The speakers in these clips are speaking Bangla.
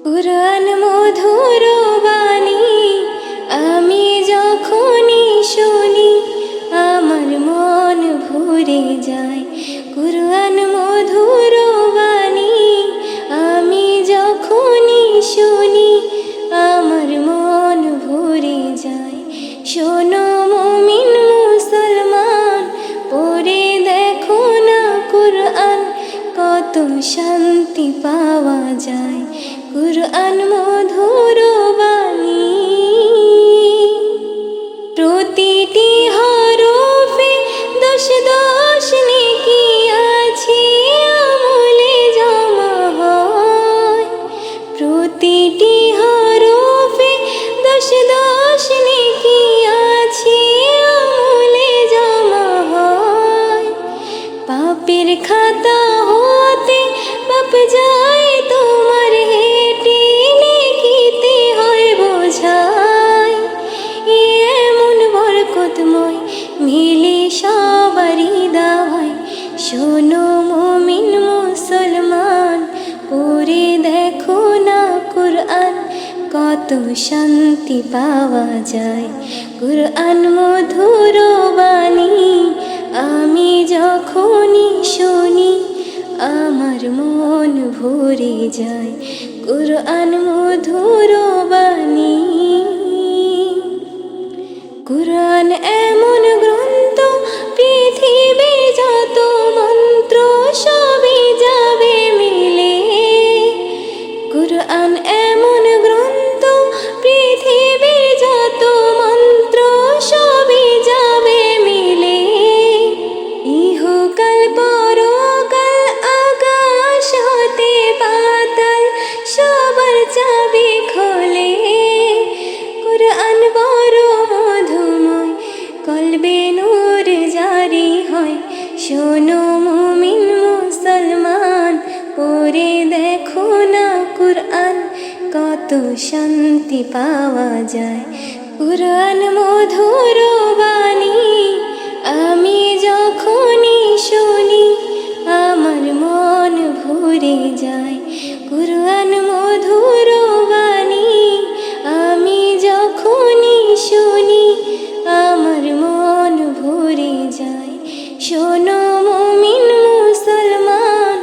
কুরআন মধুর বাণী আমি যখনই শুনি আমার মন ভরে যায়। কুরআন মধুর বাণী আমি যখনই শুনি আমার মন ভরে যায়। শোনো মুমিন মুসলমান, পড়ে দেখো না কুরআন, কত শান্তি পাওয়া যায়। কুরআন মধুর বাণী, প্রতিটি হরফে দশ দশ নেকি আছে আমলে জমা হয়। প্রতিটি হরফে দশ দশ নেকি আছে আমলে জমা হয়। পাপের খাতা হতে পাপ যায় তোমার হেঁটে, নেকিতে হয় বোঝাই। এমন বরকতময় মিলে সবারই দাওয়ায়। শোনো মুমিন মুসলমান, পড়ে দেখো না কুরআন, কত শান্তি পাওয়া যায়। কুরআন মধুর বাণী আমি যখনই শুনি আমার মন ভরে যায়। কুরআন মধুর বাণী। কুরআন এমন গ্রন্থ, পৃথিবীর যত মন্ত্র সবই যাবে মিলে। কুরআন এমন গ্রন্থ, পৃথিবীর যত মন্ত্র সবই যাবে মিলে। ইহকাল পরকাল আকাশ হতে পাতাল সবার চাবি খোলে। কুরআন বড় মধুময়, কলবে নূর জারি হয়। শোনো মুমিন মুসলমান, পড়ে দেখো না কুরআন, কত শান্তি পাওয়া যায়। কুরআন মধুর বাণী আমি যখনই শুনি আমার মন ভরে যায়। কুরআন মধুর বাণী আমি যখনই শুনি আমার মন ভরে যায়। শোনো মুমিন মুসলমান,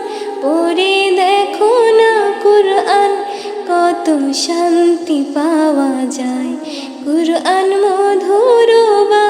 পড়ে দেখো না কুরআন, কত শান্তি পাওয়া যায়। কুরআন মধুর বাণী।